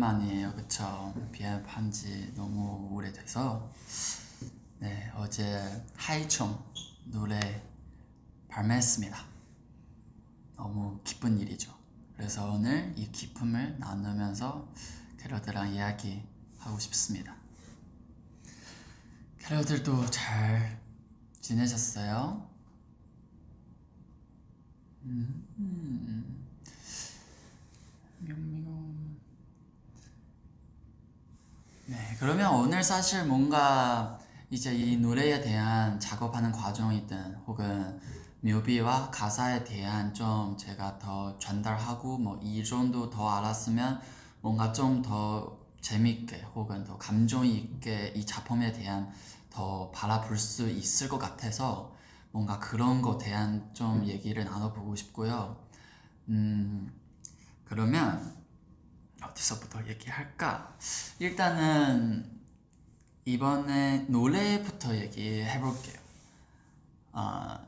오랜만이에요. 그쵸? 비앱한 지 너무 오래돼서 네, 어제 하이총 노래 발매했습니다. 너무 기쁜 일이죠. 그래서 오늘 이 기쁨을 나누면서 캐럿들랑 이야기하고 싶습니다. 캐럿들도 잘 지내셨어요? 네, 그러면 오늘 사실 뭔가 이제 이 노래에 대한 작업하는 과정이든 혹은 뮤비와 가사에 대한 좀 제가 더 전달하고 뭐 이 정도 더 알았으면 뭔가 좀 더 재밌게 혹은 더 감정 있게 이 작품에 대한 더 바라볼 수 있을 것 같아서 뭔가 그런 거 대한 좀 얘기를 나눠보고 싶고요. 그러면 어디서부터 얘기할까? 일단은 이번에 노래부터 얘기해 볼게요.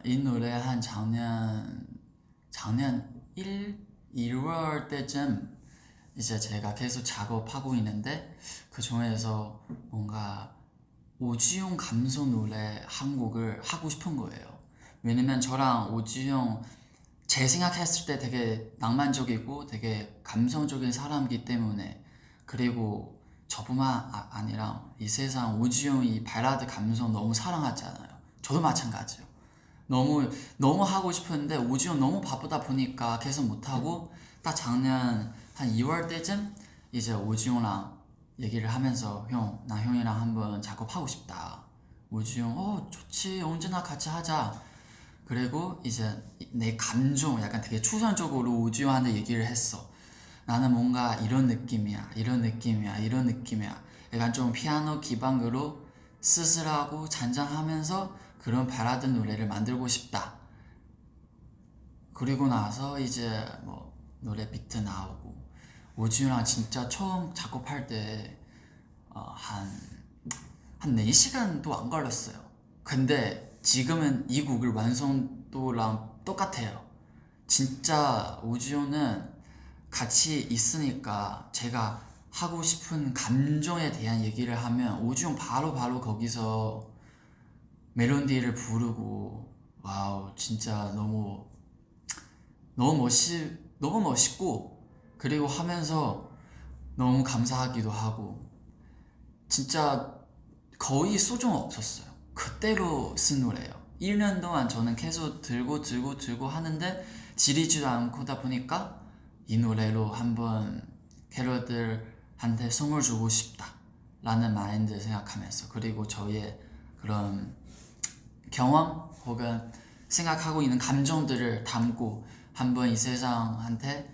이 노래 한 작년 1월 때쯤 이제 제가 계속 작업하고 있는데 그 중에서 뭔가 오지용 감성 노래 한 곡을 하고 싶은 거예요. 왜냐면 저랑 오지용 제 생각했을 때 되게 낭만적이고 되게 감성적인 사람이기 때문에 그리고 저뿐만 아니라 이 세상 오지용 이 발라드 감성 너무 사랑하잖아요. 저도 마찬가지요. 너무 하고 싶었는데 오지용 너무 바쁘다 보니까 계속 못하고 딱 작년 한 2월 때쯤 이제 오지용랑 얘기를 하면서 나 형이랑 한번 작업하고 싶다. 오지용 좋지 언제나 같이 하자. 그리고 이제 내 감정 약간 되게 추상적으로 오지환한테 얘기를 했어. 나는 뭔가 이런 느낌이야 이런 느낌이야 이런 느낌이야. 약간 좀 피아노 기반으로 쓸쓸하고 잔잔하면서 그런 발라드 노래를 만들고 싶다. 그리고 나서 이제 뭐 노래 비트 나오고 오지환랑 진짜 처음 작업할 때 한 4시간도 안 걸렸어요. 근데 지금은 이 곡을 완성도랑 똑같아요. 진짜 오지오는 같이 있으니까 제가 하고 싶은 감정에 대한 얘기를 하면 오지오 바로 거기서 멜로디를 부르고 와우 진짜 너무 멋있고 그리고 하면서 너무 감사하기도 하고 진짜 거의 소중 없었어요. 그때로 쓴 노래예요. 1년 동안 저는 계속 들고 하는데 지리지도 않고다 보니까 이 노래로 한번 캐럿들한테 선물 주고 싶다 라는 마인드 생각하면서 그리고 저의 그런 경험 혹은 생각하고 있는 감정들을 담고 한번 이 세상한테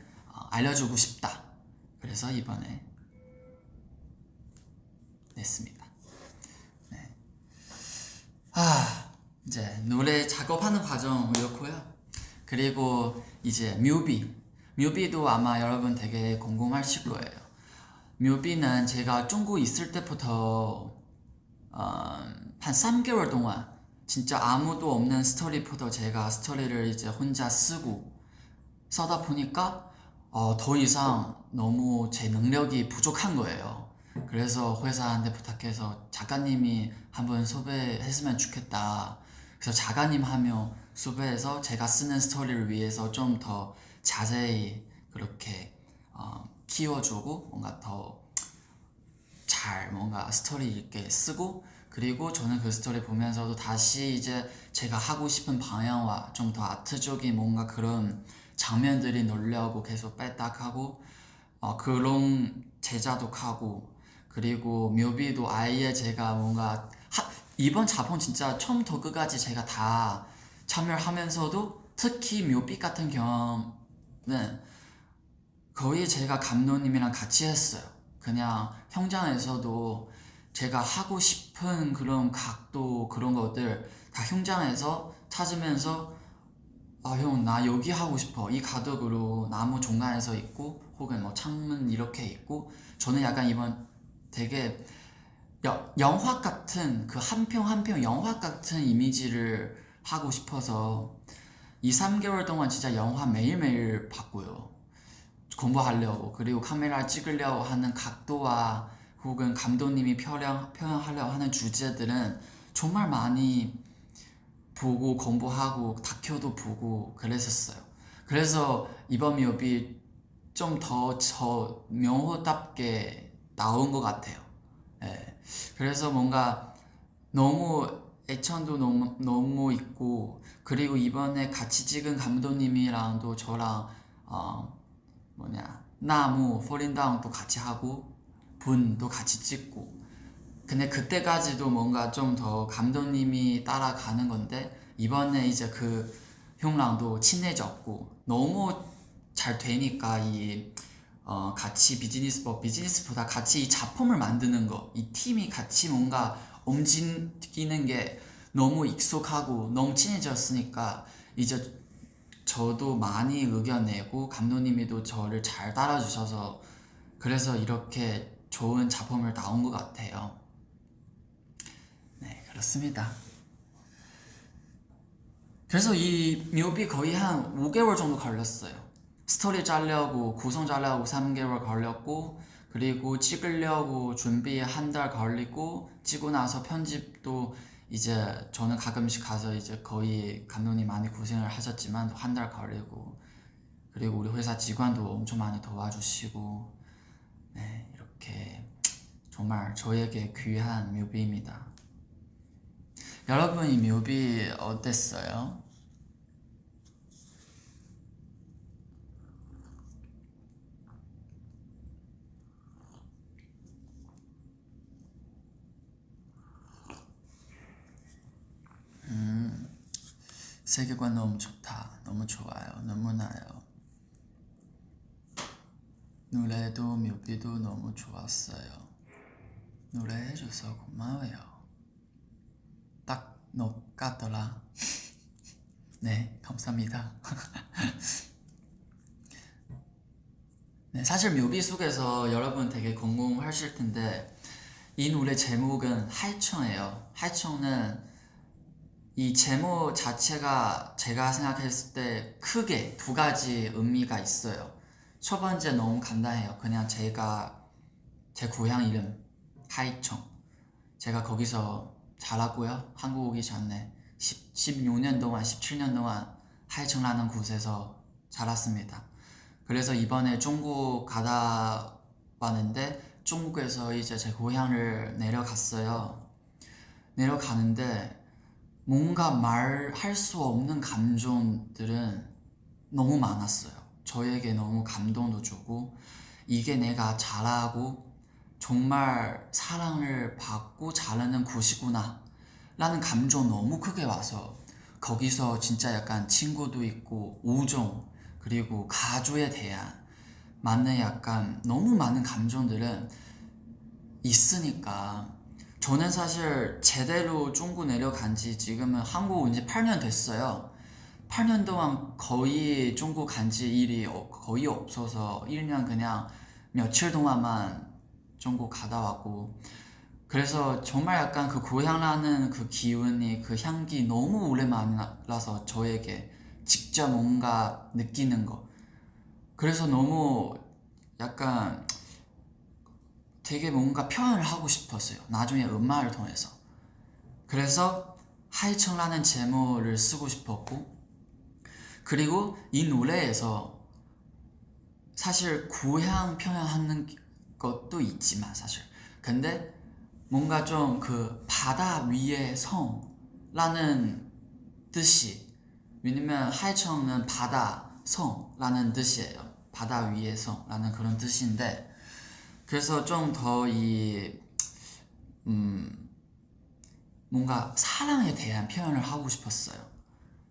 알려주고 싶다. 그래서 이번에 냈습니다. 이제 노래 작업하는 과정 이렇고요. 그리고 이제 뮤비도 아마 여러분 되게 궁금하실 거예요. 뮤비는 제가 중국 있을 때부터 한 3개월 동안 진짜 아무도 없는 스토리부터 제가 스토리를 이제 혼자 써다 보니까 더 이상 너무 제 능력이 부족한 거예요. 그래서 회사한테 부탁해서 작가님이 한번 섭외했으면 좋겠다. 그래서 작가님 하며 섭외해서 제가 쓰는 스토리를 위해서 좀 더 자세히 그렇게 키워주고 뭔가 더 잘 뭔가 스토리 있게 쓰고 그리고 저는 그 스토리 보면서도 다시 이제 제가 하고 싶은 방향과 좀 더 아트적인 뭔가 그런 장면들이 넣으려고 계속 뺐딱하고 그런 제작도 하고 그리고 뮤비도 아예 제가 뭔가 이번 작품 진짜 처음부터 끝까지 제가 다 참여하면서도 특히 뮤비 같은 경험은 거의 제가 감독님이랑 같이 했어요. 그냥 현장에서도 제가 하고 싶은 그런 각도 그런 것들 다 현장에서 찾으면서 형 나 여기 하고 싶어 이 가덕으로 나무 중간에서 있고 혹은 뭐 창문 이렇게 있고 저는 약간 이번 되게 영화 같은 그 한 편 한 편 영화 같은 이미지를 하고 싶어서 2, 3개월 동안 진짜 영화 매일매일 봤고요. 공부하려고 그리고 카메라 찍으려고 하는 각도와 혹은 감독님이 표현하려고 하는 주제들은 정말 많이 보고 공부하고 다큐도 보고 그랬었어요. 그래서 이번 뮤비 좀 더 저 명호답게 나온 것 같아요. 예. 그래서 뭔가 너무 애천도 너무 있고 그리고 이번에 같이 찍은 감독님이랑도 저랑 나무 폴린다운도 같이 하고 분도 같이 찍고 근데 그때까지도 뭔가 좀 더 감독님이 따라가는 건데 이번에 이제 그 형랑도 친해졌고 너무 잘 되니까 같이 비즈니스보다 같이 이 작품을 만드는 거 이 팀이 같이 뭔가 움직이는 게 너무 익숙하고 너무 친해졌으니까 이제 저도 많이 의견 내고 감독님이도 저를 잘 따라주셔서 그래서 이렇게 좋은 작품을 나온 것 같아요. 네, 그렇습니다. 그래서 이 뮤비 거의 한 5개월 정도 걸렸어요. 스토리 짜려고 구성 짜려고 3개월 걸렸고 그리고 찍으려고 준비 한 달 걸리고 찍고 나서 편집도 이제 저는 가끔씩 가서 이제 거의 감독님 많이 고생을 하셨지만 한 달 걸리고 그리고 우리 회사 직원도 엄청 많이 도와주시고 네 이렇게 정말 저에게 귀한 뮤비입니다. 여러분 이 뮤비 어땠어요? 세계관 너무 좋다. 너무 좋아요. 너무나요. 노래도 뮤비도 너무 좋았어요. 노래해줘서 고마워요. 딱 너 같더라. 네, 감사합니다. 네, 사실 뮤비 속에서 여러분 되게 궁금하실 텐데 이 노래 제목은 하이청이에요. 하이청은 이 제목 자체가 제가 생각했을 때 크게 두 가지 의미가 있어요. 첫 번째 너무 간단해요. 그냥 제 고향 이름 하이청. 제가 거기서 자랐고요. 한국 오기 전에 16년 동안 17년 동안 하이청라는 곳에서 자랐습니다. 그래서 이번에 중국 가다 왔는데 중국에서 이제 제 고향을 내려갔어요. 내려가는데 뭔가 말할 수 없는 감정들은 너무 많았어요. 저에게 너무 감동도 주고 이게 내가 잘하고 정말 사랑을 받고 잘하는 곳이구나 라는 감정 너무 크게 와서 거기서 진짜 약간 친구도 있고 우정 그리고 가족에 대한 많은 약간 너무 많은 감정들은 있으니까 저는 사실 제대로 중국 내려간 지 지금은 한국 온 지 8년 됐어요. 8년 동안 거의 중국 간 지 일이 거의 없어서 1년 그냥 며칠 동안만 중국 가다 왔고 그래서 정말 약간 그 고향라는 그 기운이 그 향기 너무 오랜만이라서 저에게 직접 뭔가 느끼는 거 그래서 너무 약간 되게 뭔가 표현을 하고 싶었어요. 나중에 음악을 통해서. 그래서 하이청라는 제목을 쓰고 싶었고 그리고 이 노래에서 사실 고향 표현하는 것도 있지만 사실 근데 뭔가 좀 그 바다 위의 성라는 뜻이 왜냐면 하이청은 바다 성라는 뜻이에요. 바다 위의 성라는 그런 뜻인데 그래서 좀 더 뭔가 사랑에 대한 표현을 하고 싶었어요.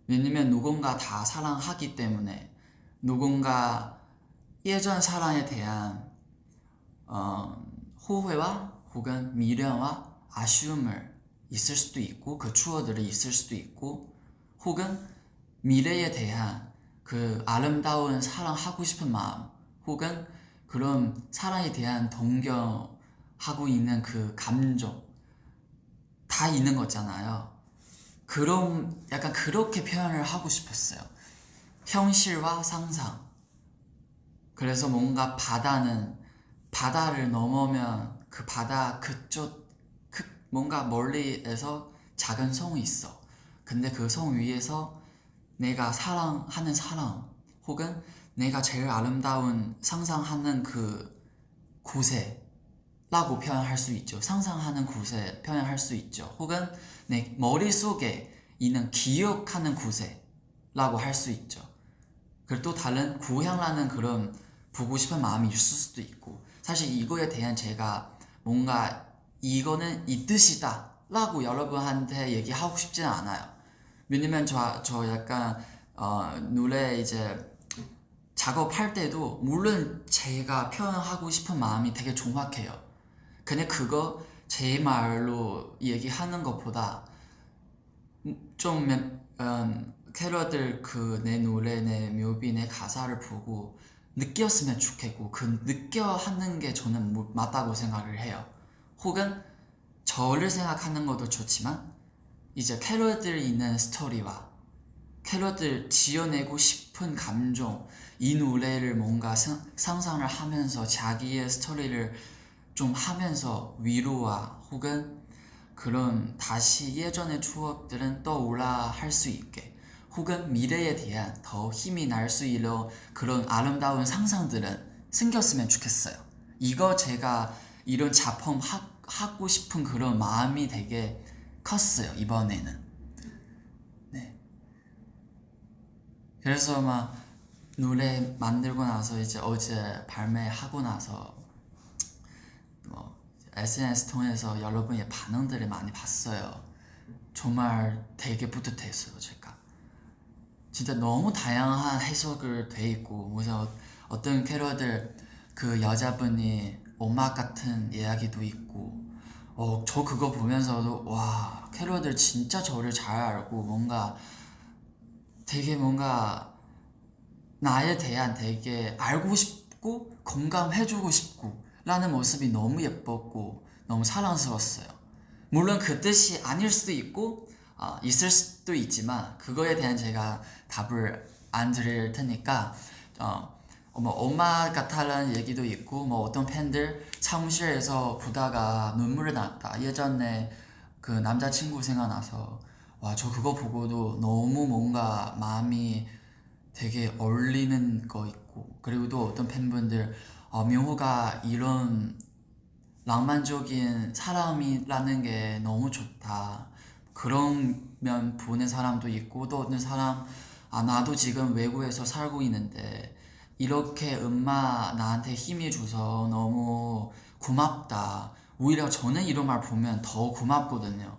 왜냐면 누군가 다 사랑하기 때문에 누군가 예전 사랑에 대한 후회와 혹은 미련과 아쉬움을 있을 수도 있고 그 추억들이 있을 수도 있고 혹은 미래에 대한 그 아름다운 사랑하고 싶은 마음 혹은 그런 사랑에 대한 동경하고 있는 그 감정 다 있는 거잖아요. 그럼 약간 그렇게 표현을 하고 싶었어요. 현실과 상상 그래서 뭔가 바다를 넘으면 그 바다 그쪽 뭔가 멀리에서 작은 성이 있어. 근데 그 성 위에서 내가 사랑하는 사람 혹은 내가 제일 아름다운 상상하는 그 곳에라고 표현할 수 있죠. 상상하는 곳에 표현할 수 있죠. 혹은 내 머릿속에 있는 기억하는 곳에라고 할 수 있죠. 그리고 또 다른 고향라는 그런 보고 싶은 마음이 있을 수도 있고, 사실 이거에 대한 제가 뭔가 이거는 이 뜻이다 라고 여러분한테 얘기하고 싶지는 않아요. 왜냐면 저 약간 노래 이제 작업할 때도 물론 제가 표현하고 싶은 마음이 되게 정확해요. 근데 그거 제 말로 얘기하는 것보다 좀 캐럿들 그 내 노래, 내 묘비, 내 가사를 보고 느꼈으면 좋겠고 그 느껴 하는 게 저는 맞다고 생각을 해요. 혹은 저를 생각하는 것도 좋지만 이제 캐럿들 있는 스토리와 캐럿들 지어내고 싶은 감정, 이 노래를 뭔가 상상을 하면서 자기의 스토리를 좀 하면서 위로와 혹은 그런 다시 예전의 추억들은 떠올라 할 수 있게, 혹은 미래에 대한 더 힘이 날 수 있는 그런 아름다운 상상들은 생겼으면 좋겠어요. 이거 제가 이런 작품 하고 싶은 그런 마음이 되게 컸어요, 이번에는. 네. 그래서 막 노래 만들고 나서 이제 어제 발매하고 나서 뭐 SNS 통해서 여러분의 반응들을 많이 봤어요. 정말 되게 뿌듯했어요. 제가 진짜 너무 다양한 해석을 돼 있고, 무슨 어떤 캐럿들 그 여자분이 엄마 같은 이야기도 있고, 저 그거 보면서도 와, 캐럿들 진짜 저를 잘 알고 뭔가 되게 뭔가 나에 대한 되게 알고 싶고 공감해주고 싶고 라는 모습이 너무 예뻤고 너무 사랑스러웠어요. 물론 그 뜻이 아닐 수도 있고 있을 수도 있지만 그거에 대한 제가 답을 안 드릴 테니까 뭐 엄마 같다라는 얘기도 있고, 뭐 어떤 팬들 사무실에서 보다가 눈물이 났다, 예전에 그 남자친구 생각나서, 와 저 그거 보고도 너무 뭔가 마음이 되게 얼리는 거 있고, 그리고 또 어떤 팬분들 명호가 이런 낭만적인 사람이라는 게 너무 좋다, 그런 면 보는 사람도 있고, 또 어떤 사람 나도 지금 외국에서 살고 있는데 이렇게 엄마 나한테 힘이 줘서 너무 고맙다, 오히려 저는 이런 말 보면 더 고맙거든요.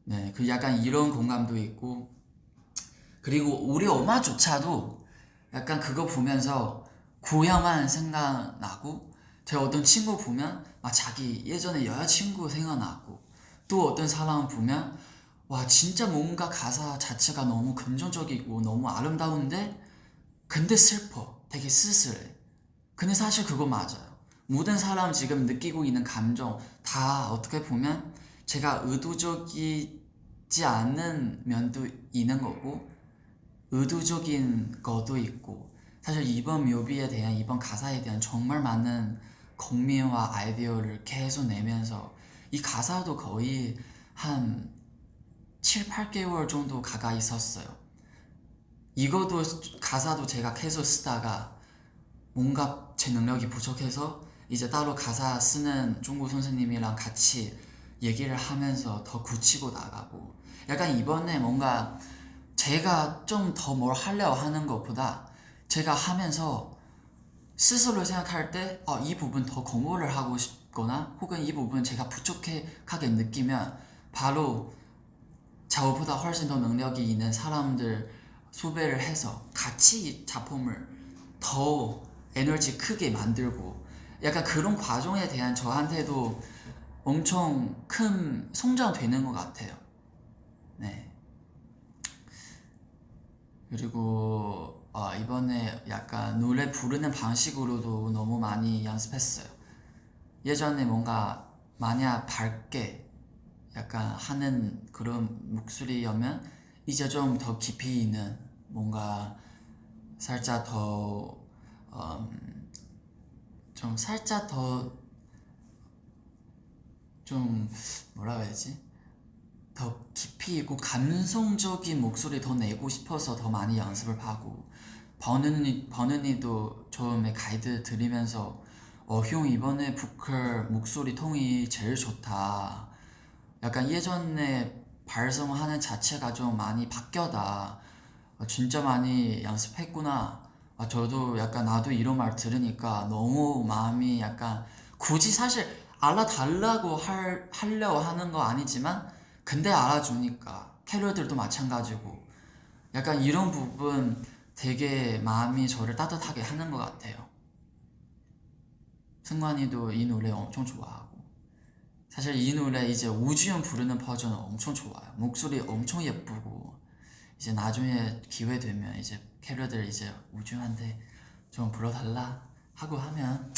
네, 그 약간 이런 공감도 있고, 그리고 우리 엄마조차도 약간 그거 보면서 고향만 생각나고, 제가 어떤 친구 보면 막 자기 예전에 여자친구 생각나고, 또 어떤 사람 보면 와 진짜 뭔가 가사 자체가 너무 긍정적이고 너무 아름다운데 근데 슬퍼, 되게 쓸쓸해. 근데 사실 그거 맞아요. 모든 사람 지금 느끼고 있는 감정 다 어떻게 보면 제가 의도적이지 않은 면도 있는 거고 의도적인 것도 있고, 사실 이번 묘비에 대한 이번 가사에 대한 정말 많은 고민과 아이디어를 계속 내면서 이 가사도 거의 한 7, 8개월 정도 가까이 썼어요. 이것도 가사도 제가 계속 쓰다가 뭔가 제 능력이 부족해서 이제 따로 가사 쓰는 중국 선생님이랑 같이 얘기를 하면서 더 굳히고 나가고, 약간 이번에 뭔가 제가 좀 더 뭘 하려고 하는 것보다 제가 하면서 스스로 생각할 때 이 부분 더 공부를 하고 싶거나 혹은 이 부분 제가 부족하게 느끼면 바로 저보다 훨씬 더 능력이 있는 사람들 수배를 해서 같이 이 작품을 더 에너지 크게 만들고, 약간 그런 과정에 대한 저한테도 엄청 큰 성장되는 것 같아요. 네. 그리고 이번에 약간 노래 부르는 방식으로도 너무 많이 연습했어요. 예전에 뭔가 마냥 밝게 약간 하는 그런 목소리였면 이제 좀 더 깊이 있는 뭔가 살짝 더 좀 살짝 더 좀 뭐라 해야지? 더 깊이 있고 감성적인 목소리 더 내고 싶어서 더 많이 연습을 하고 버는이도 처음에 가이드 드리면서 형 이번에 보컬 목소리 톤이 제일 좋다. 약간 예전에 발성하는 자체가 좀 많이 바뀌었다. 진짜 많이 연습했구나. 저도 약간 나도 이런 말 들으니까 너무 마음이 약간 굳이 사실 알아달라고 하려고 하는 거 아니지만 근데 알아주니까 캐롤들도 마찬가지고 약간 이런 부분 되게 마음이 저를 따뜻하게 하는 것 같아요. 승관이도 이 노래 엄청 좋아하고 사실 이 노래 이제 우주연 부르는 버전은 엄청 좋아요. 목소리 엄청 예쁘고 이제 나중에 기회 되면 이제 캐롤들 이제 우주한테 좀 불러달라 하고 하면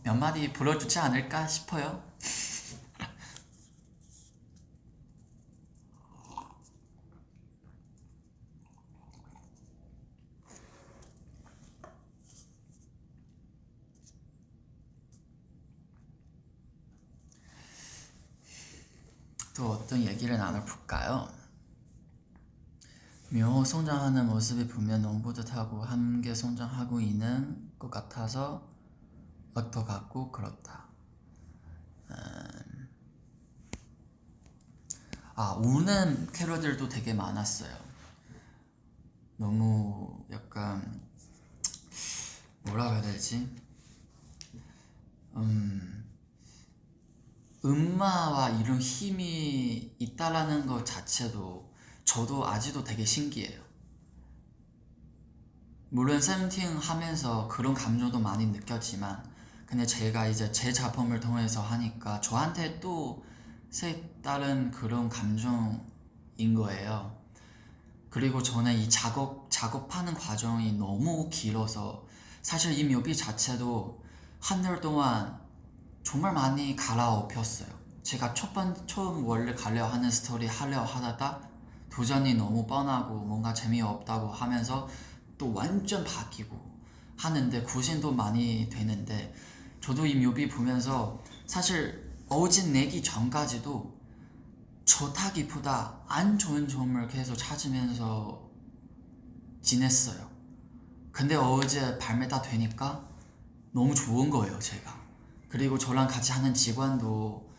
몇 마디 불러주지 않을까 싶어요. 또 어떤 얘기를 나눠볼까요? 묘 성장하는 모습이 보면 너무 뿌듯하고 함께 성장하고 있는 것 같아서 더 같고 그렇다. 우는 캐롤들도 되게 많았어요. 너무 약간 뭐라 해야 되지? 음마와 이런 힘이 있다라는 것 자체도 저도 아직도 되게 신기해요. 물론 세븐틴 하면서 그런 감정도 많이 느꼈지만 근데 제가 이제 제 작품을 통해서 하니까 저한테 또 색다른 그런 감정인 거예요. 그리고 저는 이 작업하는 과정이 너무 길어서 사실 이 뮤비 자체도 한 달 동안 정말 많이 갈아엎혔어요. 제가 처음 원래 가려 하는 스토리 하려 하다가 도전이 너무 뻔하고 뭔가 재미없다고 하면서 또 완전 바뀌고 하는데 구신도 많이 되는데 저도 이 뮤비 보면서 사실 어진 내기 전까지도 좋다기보다 안 좋은 점을 계속 찾으면서 지냈어요. 근데 어제 발매 다 되니까 너무 좋은 거예요, 제가. 그리고 저랑 같이 하는 직원도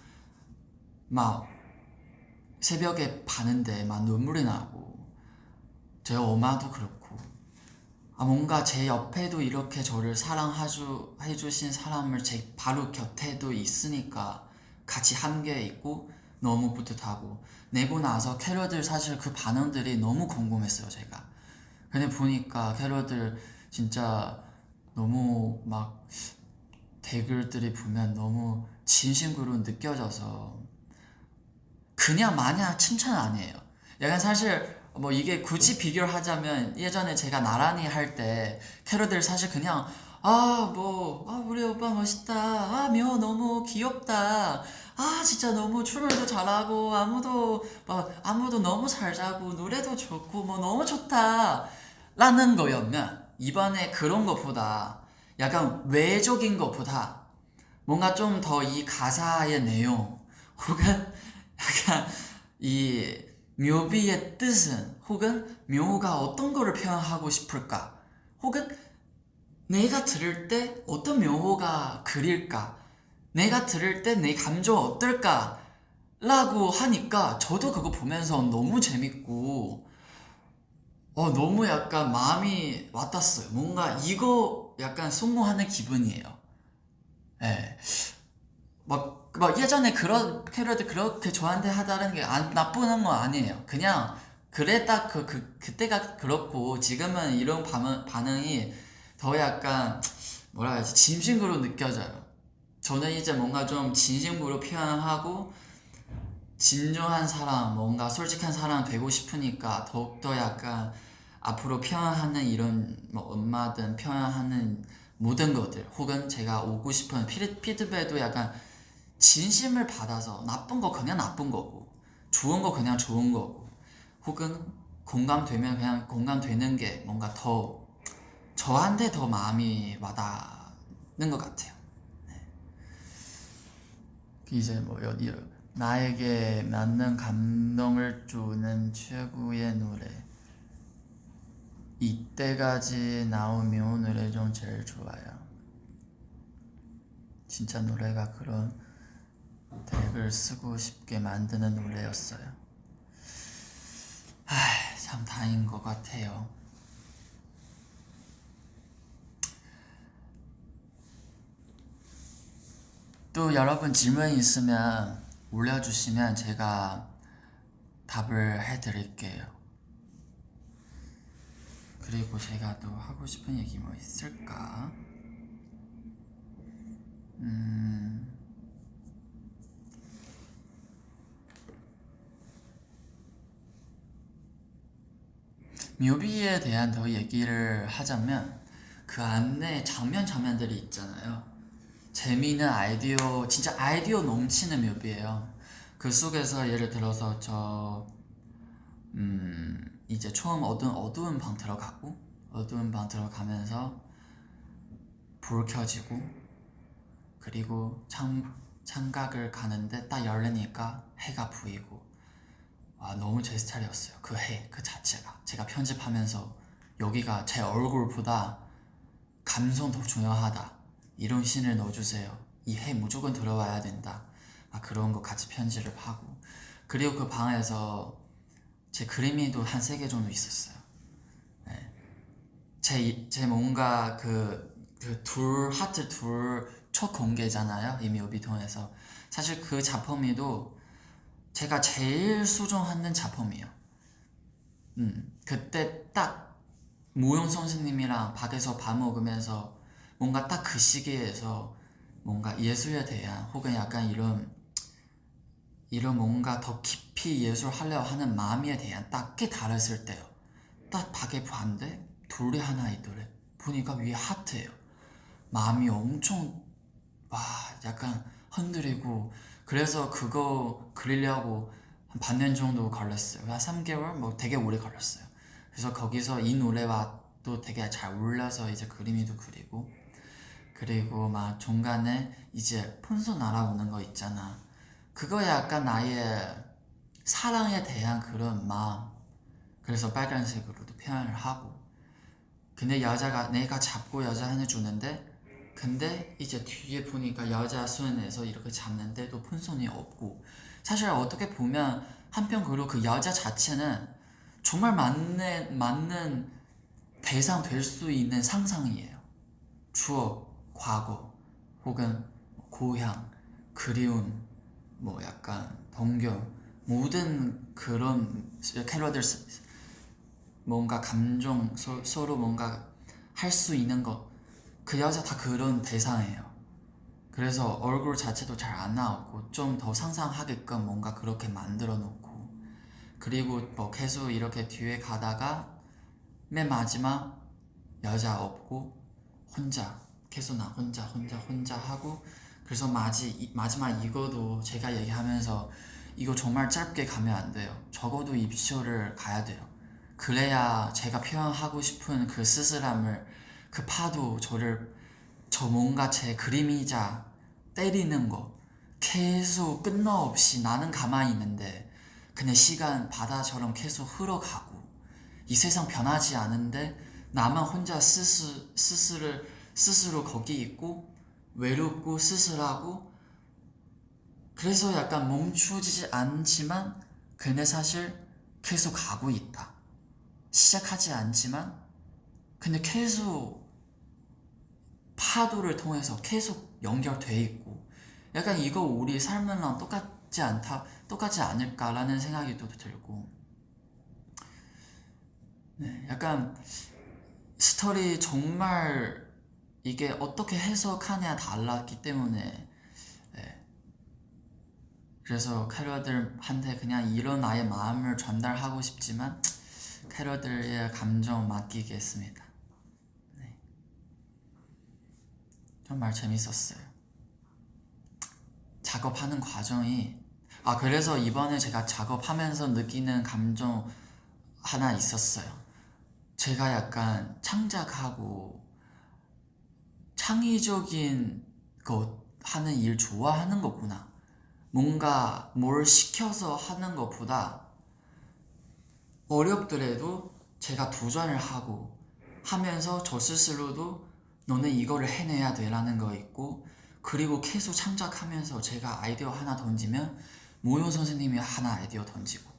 막 새벽에 봤는데 막 눈물이 나고 저희 엄마도 그렇고 뭔가 제 옆에도 이렇게 저를 사랑해주신 사람을 제 바로 곁에도 있으니까 같이 함께 있고 너무 뿌듯하고 내고 나서 캐롤들 사실 그 반응들이 너무 궁금했어요 제가. 근데 보니까 캐롤들 진짜 너무 막 댓글들이 보면 너무 진심으로 느껴져서 그냥 마냥 칭찬 아니에요. 약간 사실 뭐 이게 굳이 비교를 하자면 예전에 제가 나란히 할 때 캐롤들 사실 그냥 우리 오빠 멋있다, 묘 너무 귀엽다, 진짜 너무 춤을도 잘하고 아무도 너무 잘 자고 노래도 좋고 뭐 너무 좋다 라는 거였면 이번에 그런 것보다 약간 외적인 것보다 뭔가 좀 더 이 가사의 내용 혹은 약간 이 묘비의 뜻은 혹은 묘가 어떤 거를 표현하고 싶을까 혹은 내가 들을 때 어떤 묘호가 그릴까 내가 들을 때 내 감정 어떨까 라고 하니까 저도 그거 보면서 너무 재밌고 너무 약간 마음이 와닿았어요. 뭔가 이거 약간 성공하는 기분이에요. 예. 막 예전에 그런 캐럿을 그렇게 저한테 하다는 게 나쁘는 건 아니에요. 그냥 그래 딱 그때가 그렇고 지금은 이런 반응이 더 약간 뭐라 해야지 진심으로 느껴져요. 저는 이제 뭔가 좀 진심으로 표현하고 진정한 사람 뭔가 솔직한 사람 되고 싶으니까 더욱더 약간 앞으로 표현하는 이런 뭐 엄마든 표현하는 모든 것들 혹은 제가 오고 싶은 피드백도 약간 진심을 받아서 나쁜 거 그냥 나쁜 거고 좋은 거 그냥 좋은 거고 혹은 공감되면 그냥 공감되는 게 뭔가 더 저한테 더 마음이 와닿는 것 같아요. 네. 이제 뭐 나에게 맞는 감동을 주는 최고의 노래, 이때까지 나오면 노래 중 제일 좋아요. 진짜 노래가 그런 덱을 쓰고 싶게 만드는 노래였어요. 참 다행인 것 같아요. 또 여러분 질문 있으면 올려주시면 제가 답을 해드릴게요. 그리고 제가 또 하고 싶은 얘기 뭐 있을까? 뮤비에 대한 더 얘기를 하자면 그 안에 장면들이 있잖아요. 재미있는 아이디어, 진짜 아이디어 넘치는 뮤비예요. 그 속에서 예를 들어서 이제 처음 어두운 방 들어가고, 어두운 방 들어가면서 불 켜지고, 그리고 창각을 가는데 딱 열리니까 해가 보이고, 와, 너무 제 스타일이었어요. 그 자체가 제가 편집하면서 여기가 제 얼굴보다 감성 더 중요하다, 이런 씬을 넣어주세요, 이 해 무조건 들어와야 된다, 그런 거 같이 편집을 하고. 그리고 그 방에서 제 그림이도 한 3개 정도 있었어요. 네. 제 뭔가 하트 둘 첫 공개잖아요, 이미 오비통에서. 사실 그 작품이도 제가 제일 수정하는 작품이에요. 그때 딱 모용 선생님이랑 밖에서 밥 먹으면서 뭔가 딱 그 시기에서 뭔가 예술에 대한, 혹은 약간 이런 뭔가 더 깊이 예술 하려 하는 마음에 대한 딱 깨달았을 때요. 딱 밖에 봤는데 둘이 하나 있더래. 보니까 위에 하트예요. 마음이 엄청 약간 흔들리고, 그래서 그거 그리려고 한 반년 정도 걸렸어요. 한 3개월? 뭐 되게 오래 걸렸어요. 그래서 거기서 이 노래와 또 되게 잘 어울려서 이제 그림이도 그리고, 그리고 막 중간에 이제 풍선 날아오는 거 있잖아. 그거 약간 나의 사랑에 대한 그런 마음, 그래서 빨간색으로도 표현을 하고. 근데 내가 잡고 여자 하나 주는데, 근데 이제 뒤에 보니까 여자 손에서 이렇게 잡는데도 풍선이 없고. 사실 어떻게 보면 한편으로 그 여자 자체는 정말 맞는 대상 될 수 있는 상상이에요. 추억, 과거, 혹은 고향, 그리움, 뭐 약간 동경, 모든 그런 캐럿들, 뭔가 감정, 서로 뭔가 할 수 있는 것, 그 여자 다 그런 대상이에요. 그래서 얼굴 자체도 잘 안 나오고 좀 더 상상하게끔 뭔가 그렇게 만들어 놓고, 그리고 뭐 계속 이렇게 뒤에 가다가 맨 마지막 여자 없고 혼자, 계속 나 혼자 하고. 그래서 마지막 이거도 제가 얘기하면서 이거 정말 짧게 가면 안 돼요. 적어도 이 비주얼을 가야 돼요. 그래야 제가 표현하고 싶은 그 쓸쓸함을, 그 파도, 저 뭔가 제 그림이자 때리는 거, 계속 끊임없이 나는 가만히 있는데 근데 시간 바다처럼 계속 흘러가고, 이 세상 변하지 않은데 나만 혼자 스스로 거기 있고 외롭고 쓸쓸하고. 그래서 약간 멈추지 않지만 근데 사실 계속 가고 있다. 시작하지 않지만 근데 계속 파도를 통해서 계속 연결돼 있고. 약간 이거 우리 삶이랑 똑같지 않을까라는 생각이 또 들고. 네, 약간 스토리 정말 이게 어떻게 해석하냐 달랐기 때문에. 네. 그래서 캐럿들한테 그냥 이런 나의 마음을 전달하고 싶지만 캐럿들의 감정 맡기겠습니다. 네. 정말 재밌었어요. 작업하는 과정이. 그래서 이번에 제가 작업하면서 느끼는 감정 하나 있었어요. 제가 약간 창작하고 창의적인 것 하는 일 좋아하는 것구나. 뭔가 뭘 시켜서 하는 것보다 어렵더라도 제가 도전을 하고 하면서 저 스스로도 너는 이거를 해내야 돼라는 거 있고, 그리고 계속 창작하면서 제가 아이디어 하나 던지면 모용 선생님이 하나 아이디어 던지고,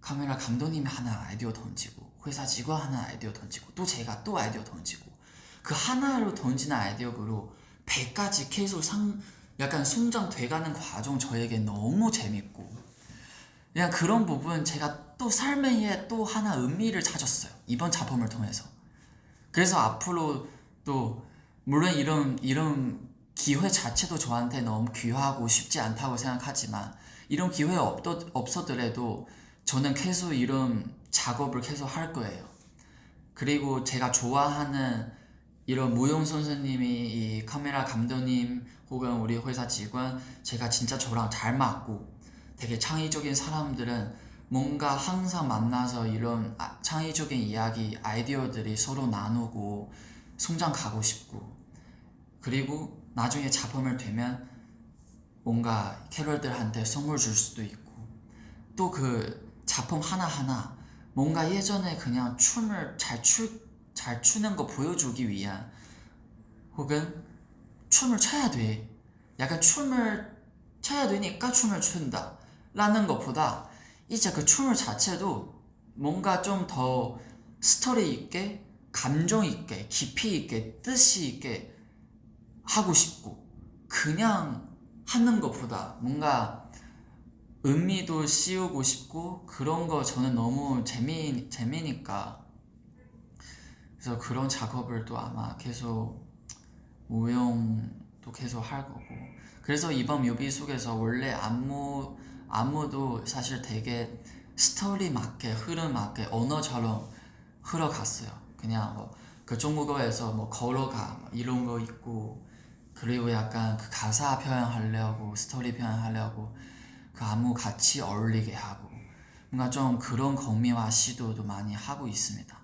카메라 감독님이 하나 아이디어 던지고, 회사 직원 하나 아이디어 던지고, 또 제가 또 아이디어 던지고, 그 하나로 던지는 아이디어로 100까지 계속 약간 성장돼가는 과정 저에게 너무 재밌고, 그냥 그런 부분 제가 또 삶에 또 하나 의미를 찾았어요, 이번 작품을 통해서. 그래서 앞으로 또 물론 이런 기회 자체도 저한테 너무 귀하고 쉽지 않다고 생각하지만, 이런 기회 없었더라도 저는 계속 이런 작업을 계속 할 거예요. 그리고 제가 좋아하는 이런 무용 선생님이 이 카메라 감독님 혹은 우리 회사 직원, 제가 진짜 저랑 잘 맞고 되게 창의적인 사람들은 뭔가 항상 만나서 이런 창의적인 이야기, 아이디어들이 서로 나누고 성장 가고 싶고, 그리고 나중에 작품을 되면 뭔가 캐럴들한테 선물 줄 수도 있고, 또 그 작품 하나하나 뭔가 예전에 그냥 춤을 잘 추는 거 보여주기 위한, 혹은 춤을 춰야 돼, 약간 춤을 춰야 되니까 춤을 춘다 라는 것보다 이제 그 춤을 자체도 뭔가 좀 더 스토리 있게, 감정 있게, 깊이 있게, 뜻이 있게 하고 싶고, 그냥 하는 것보다 뭔가 의미도 씌우고 싶고, 그런 거 저는 너무 재미니까. 그래서 그런 작업을 또 아마 계속 무용도 계속 할 거고. 그래서 이번 뮤비 속에서 원래 안무도 사실 되게 스토리 맞게, 흐름 맞게 언어처럼 흘러갔어요. 그냥 그 중국어에서 걸어가 이런 거 있고, 그리고 약간 그 가사 표현하려고, 스토리 표현하려고 그 안무 같이 어울리게 하고, 뭔가 좀 그런 거미와 시도도 많이 하고 있습니다.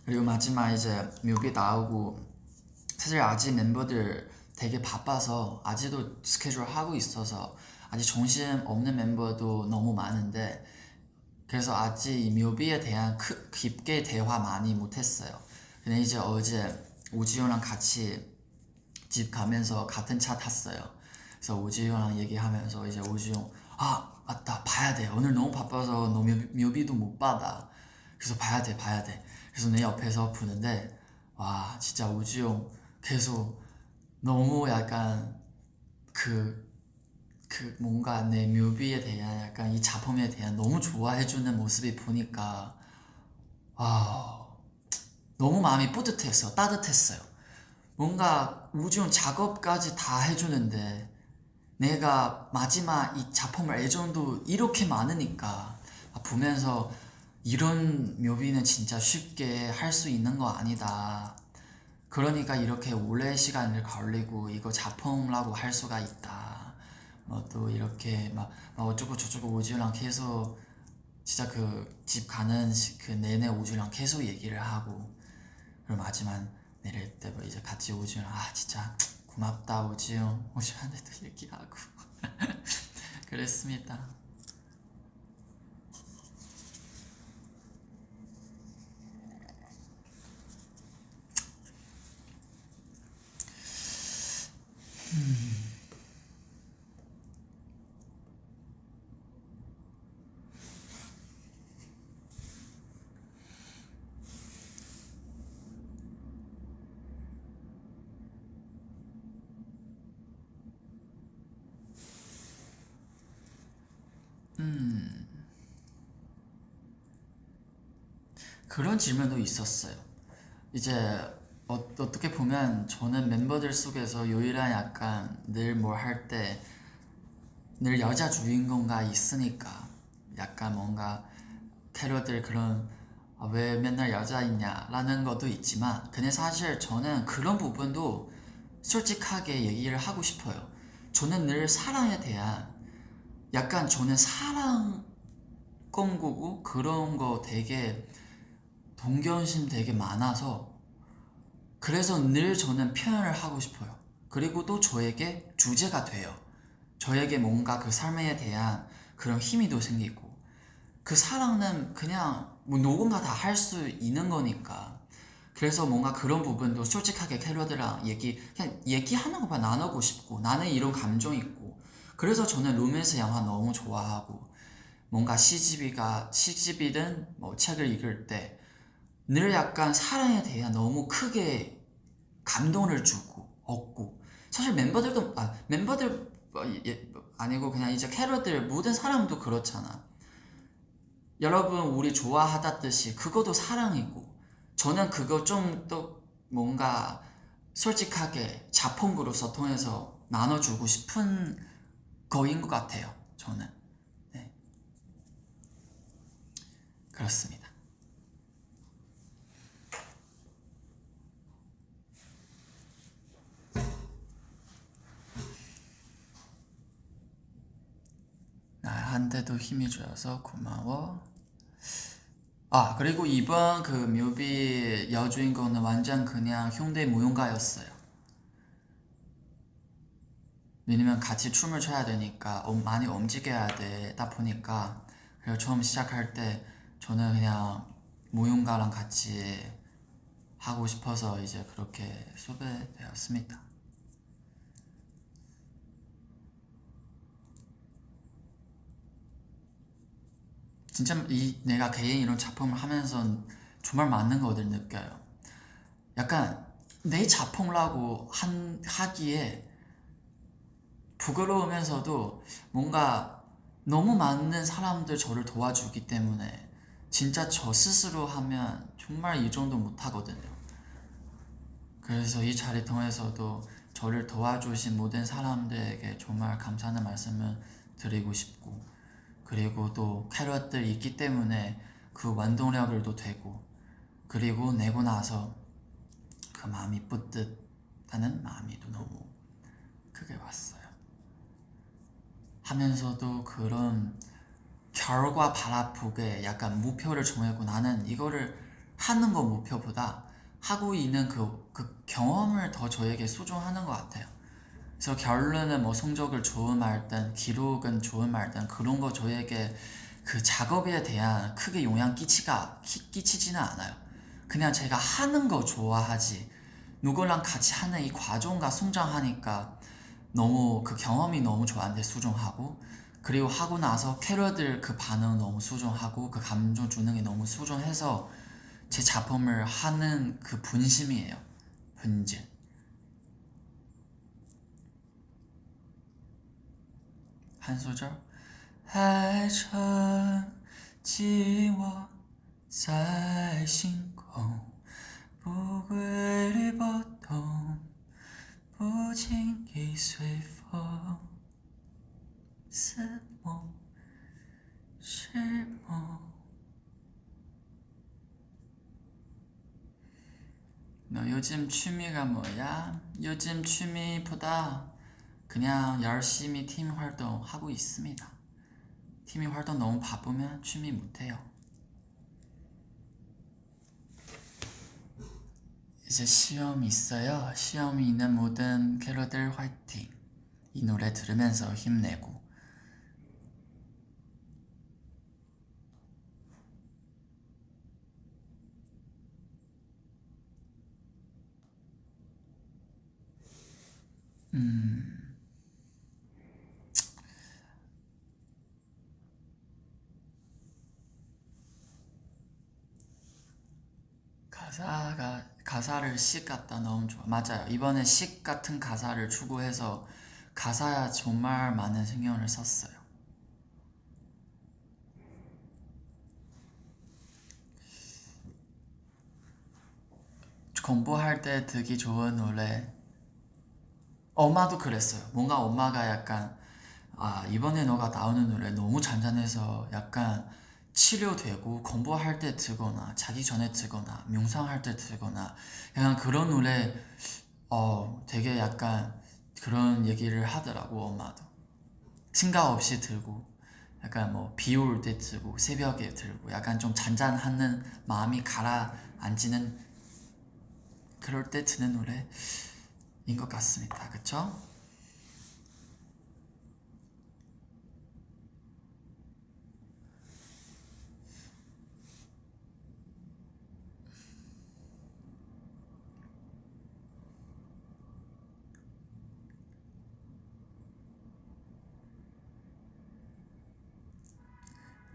그리고 마지막 이제 뮤비 나오고, 사실 아직 멤버들 되게 바빠서 아직도 스케줄 하고 있어서 아직 정신 없는 멤버도 너무 많은데, 그래서 아직 이 뮤비에 대한 깊게 대화 많이 못했어요. 근데 이제 어제 오지효랑 같이 집 가면서 같은 차 탔어요. 그래서 오지효랑 얘기하면서 이제 오지효, 맞다, 봐야 돼, 오늘 너무 바빠서 너 뮤비도 못 받아, 그래서 봐야 돼. 그래서 내 옆에서 보는데, 와 진짜 오지효 계속 너무 약간 그 뭔가 내 뮤비에 대한, 약간 이 작품에 대한 너무 좋아해주는 모습이 보니까 와 너무 마음이 뿌듯했어, 따뜻했어요. 뭔가 우주용 작업까지 다 해주는데 내가 마지막 이 작품을 애정도 이렇게 많으니까 보면서, 이런 묘비는 진짜 쉽게 할 수 있는 거 아니다, 그러니까 이렇게 오랜 시간을 걸리고 이거 작품이라고 할 수가 있다, 또 이렇게 막 어쩌고 저쩌고 오지우랑 계속 진짜 그 집 가는 그 내내 오지우랑 계속 얘기를 하고, 그리고 마지막 내릴 때 이제 같이 오지우랑 진짜 고맙다 오지우한테도 얘기하고 그랬습니다. 그런 질문도 있었어요. 이제 어떻게 보면 저는 멤버들 속에서 유일한 약간 늘 뭘 할 때 늘 여자 주인공가 있으니까, 약간 뭔가 캐럿들 그런 왜 맨날 여자있냐라는 것도 있지만 근데 사실 저는 그런 부분도 솔직하게 얘기를 하고 싶어요. 저는 늘 사랑에 대한 약간 저는 사랑 꿈꾸고 그런 거 되게 동경심 되게 많아서 그래서 늘 저는 표현을 하고 싶어요. 그리고 또 저에게 주제가 돼요. 저에게 뭔가 그 삶에 대한 그런 힘이 또 생기고 그 사랑은 그냥 뭐 누군가 다 할 수 있는 거니까 그래서 뭔가 그런 부분도 솔직하게 캐럿이랑 그냥 얘기하는 것만 나누고 싶고 나는 이런 감정이 있고 그래서 저는 로맨스 영화 너무 좋아하고 뭔가 시집이든 뭐 책을 읽을 때 늘 약간 사랑에 대한 너무 크게 감동을 주고 얻고 사실 멤버들도 멤버들 아니고 그냥 이제 캐럿들 모든 사람도 그렇잖아. 여러분 우리 좋아하다듯이 그것도 사랑이고 저는 그거 좀 또 뭔가 솔직하게 작품으로서 통해서 나눠주고 싶은 거인 것 같아요. 저는 네 그렇습니다. 나한테도 힘이 줘서 고마워. 그리고 이번 그 뮤비 여주인공은 완전 그냥 흉대 무용가였어요. 왜냐면 같이 춤을 춰야 되니까 많이 움직여야 되다 보니까 그래서 처음 시작할 때 저는 그냥 무용가랑 같이 하고 싶어서 이제 그렇게 섭외되었습니다. 진짜 내가 개인 이런 작품을 하면서 정말 많은 것을 느껴요. 약간 내 작품이라고 하기에 부끄러우면서도 뭔가 너무 많은 사람들 저를 도와주기 때문에 진짜 저 스스로 하면 정말 이 정도 못하거든요. 그래서 이 자리 통해서도 저를 도와주신 모든 사람들에게 정말 감사하는 말씀을 드리고 싶고 그리고 또 캐럿들이 있기 때문에 그 원동력을 또 되고 그리고 내고 나서 그 마음이 뿌듯하는 마음이 또 너무 크게 왔어요. 하면서도 그런 결과 바라보게 약간 목표를 정하고 나는 이거를 하는 거 목표보다 하고 있는 그 경험을 더 저에게 소중하는 것 같아요. 그래서 결론은 뭐 성적을 좋은 말든 기록은 좋은 말든 그런 거 저에게 그 작업에 대한 크게 영향 끼치지는 않아요. 그냥 제가 하는 거 좋아하지 누구랑 같이 하는 이 과정과 성장하니까 너무 그 경험이 너무 저한테 소중하고 그리고 하고 나서 캐럿들 그 반응 너무 소중하고 그 감정 주는 게 너무 소중해서 제 작품을 하는 그 본심이에요. 본질. 한 소절.爱成寂寞在心空，不规律波动，不经意随风，似梦是梦。너 요즘 취미가 뭐야? 요즘 취미보다 그냥 열심히 팀 활동하고 있습니다. 팀 활동 너무 바쁘면 취미 못해요. 이제 시험 있어요. 시험이 있는 모든 캐럿들 화이팅. 이 노래 들으면서 힘내고 가사를 식 같다 너무 좋아. 맞아요. 이번에 식 같은 가사를 추구해서 가사야 정말 많은 신경을 썼어요. 공부할 때 듣기 좋은 노래. 엄마도 그랬어요. 뭔가 엄마가 약간 이번에 너가 나오는 노래 너무 잔잔해서 약간 치료되고 공부할 때 듣거나 자기 전에 듣거나 명상할 때 듣거나 약간 그런 노래 되게 약간 그런 얘기를 하더라고. 엄마도 생각 없이 들고 약간 뭐 비 올 때 들고 새벽에 들고 약간 좀 잔잔하는 마음이 가라앉는 그럴 때 듣는 노래인 것 같습니다. 그쵸?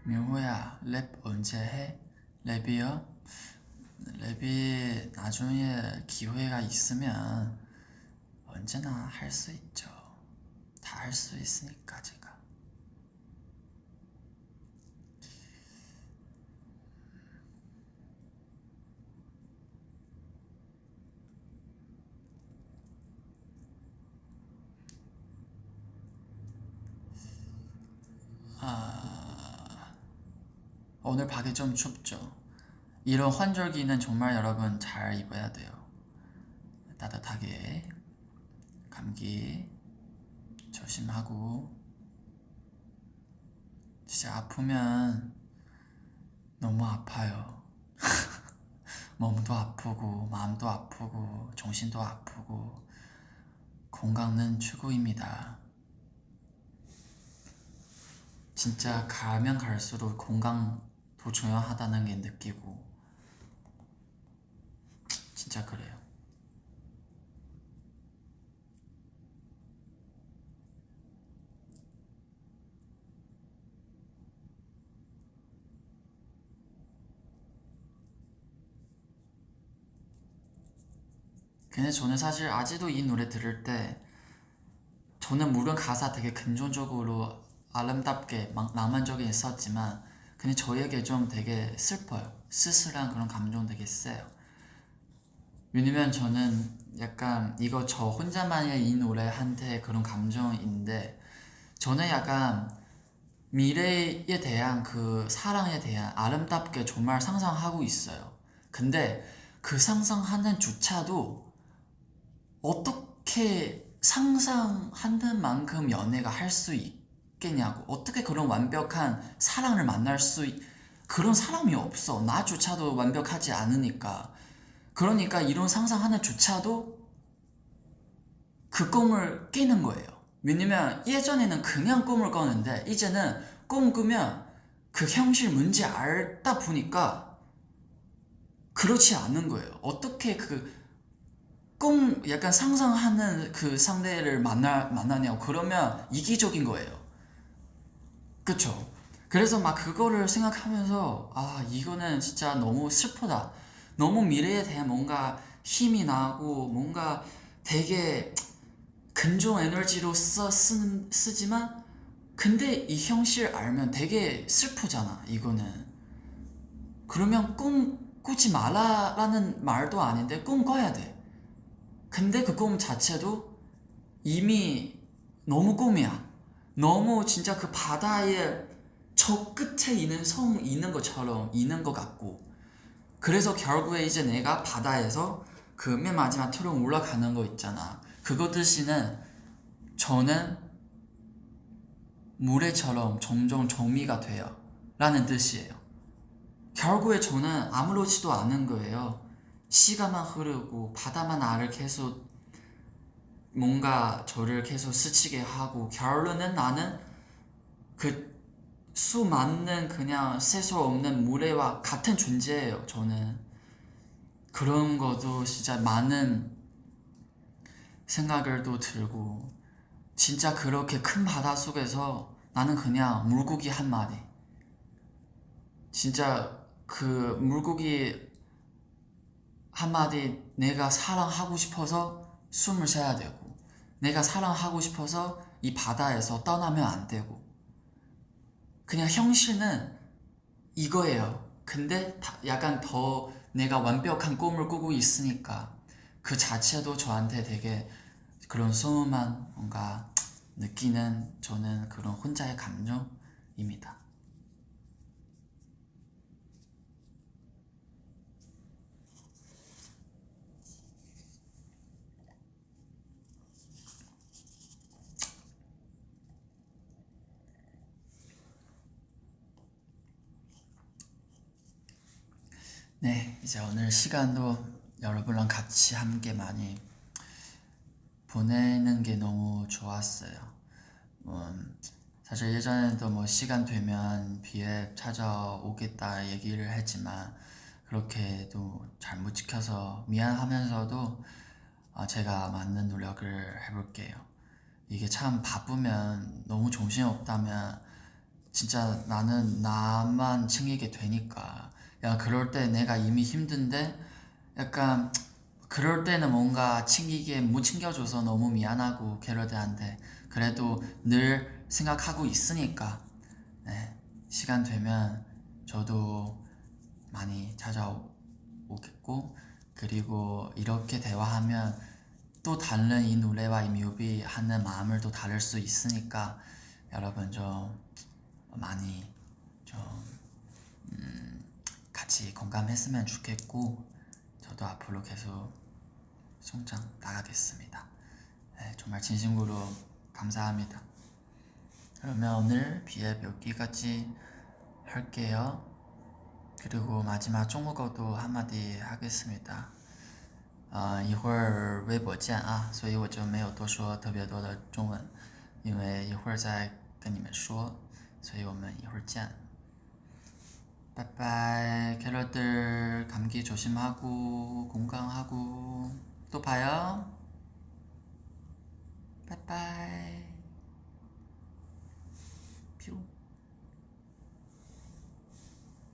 명호야, 랩 언제 해? 랩이요? 랩이 나중에 기회가 있으면 언제나 할 수 있죠. 다 할 수 있으니까 제가. 오늘 밖에 좀 춥죠. 이런 환절기는 정말 여러분 잘 입어야 돼요. 따뜻하게 감기 조심하고 진짜 아프면 너무 아파요. 몸도 아프고 마음도 아프고 정신도 아프고 건강은 최고입니다. 진짜 가면 갈수록 건강도 중요하다는 게 느끼고 진짜 그래요. 근데 저는 사실 아직도 이 노래 들을 때 저는 물론 가사 되게 긍정적으로 아름답게 낭만적인 있었지만 근데 저에게 좀 되게 슬퍼요. 쓸쓸한 그런 감정 되게 세요. 왜냐면 저는 약간 이거 저 혼자만의 이 노래한테 그런 감정인데 저는 약간 미래에 대한 그 사랑에 대한 아름답게 정말 상상하고 있어요. 근데 그 상상하는 주차도 어떻게 상상하는 만큼 연애가 할 수 있겠냐고. 어떻게 그런 완벽한 사랑을 만날 그런 사람이 없어. 나조차도 완벽하지 않으니까. 그러니까 이런 상상하는 조차도 그 꿈을 깨는 거예요. 왜냐면 예전에는 그냥 꿈을 꿨는데 이제는 꿈 꾸면 그 현실 문제 알다 보니까 그렇지 않은 거예요. 어떻게 그 꿈 약간 상상하는 그 상대를 만나냐고. 그러면 이기적인 거예요. 그쵸? 그래서 막 그거를 생각하면서 이거는 진짜 너무 슬프다. 너무 미래에 대한 뭔가 힘이 나고 뭔가 되게 긍정 에너지로 쓰지만 근데 이 현실 알면 되게 슬프잖아. 이거는 그러면 꿈 꾸지 마라라는 말도 아닌데 꿈 꿔야 돼. 근데 그 꿈 자체도 이미 너무 꿈이야. 너무 진짜 그 바다의 저 끝에 있는 성 있는 것처럼 있는 것 같고 그래서 결국에 이제 내가 바다에서 그 맨 마지막 트럭 올라가는 거 있잖아. 그거 대신은 저는 모래처럼 점점 정리가 돼요 라는 뜻이에요. 결국에 저는 아무렇지도 않은 거예요. 시간만 흐르고 바다만 나를 계속 뭔가 저를 계속 스치게 하고 결론은 나는 그 수많은 그냥 세서 없는 모래와 같은 존재예요. 저는 그런 것도 진짜 많은 생각을 또 들고 진짜 그렇게 큰 바다 속에서 나는 그냥 물고기 한 마리 진짜 그 물고기 한 마디 내가 사랑하고 싶어서 숨을 쉬어야 되고 내가 사랑하고 싶어서 이 바다에서 떠나면 안 되고 그냥 현실은 이거예요. 근데 약간 더 내가 완벽한 꿈을 꾸고 있으니까 그 자체도 저한테 되게 그런 소음한 뭔가 느끼는 저는 그런 혼자의 감정입니다. 네, 이제 오늘 시간도 여러분랑 같이 함께 많이 보내는 게 너무 좋았어요. 사실 예전에도 뭐 시간 되면 비앱 찾아오겠다 얘기를 했지만 그렇게도 잘 못 지켜서 미안하면서도 제가 맞는 노력을 해볼게요. 이게 참 바쁘면 너무 정신없다면 진짜 나는 나만 챙기게 되니까 야 그럴 때 내가 이미 힘든데 약간 그럴 때는 뭔가 챙기게 못 챙겨줘서 너무 미안하고 게러드한테 그래도 늘 생각하고 있으니까 네, 시간 되면 저도 많이 찾아오겠고 그리고 이렇게 대화하면 또 다른 이 노래와 이 뮤비 하는 마음을 또 다를 수 있으니까 여러분 좀 많이 좀 같이 공감했으면 좋겠고 저도 앞으로 계속 성장 나가겠습니다. 네, 정말 진심으로 감사합니다. 그러면 오늘 비앱 여기까지 할게요. 그리고 마지막 중국어도 한마디 하겠습니다. 一会儿微博见啊，所以我就没有多说特别多的中文，因为一会儿再跟你们说，所以我们一会儿见。 빠이빠이. 캐럿들 감기 조심하고 건강하고 또 봐요. 빠이빠이. 퓨.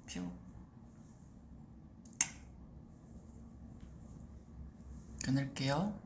퓨. 끊을게요.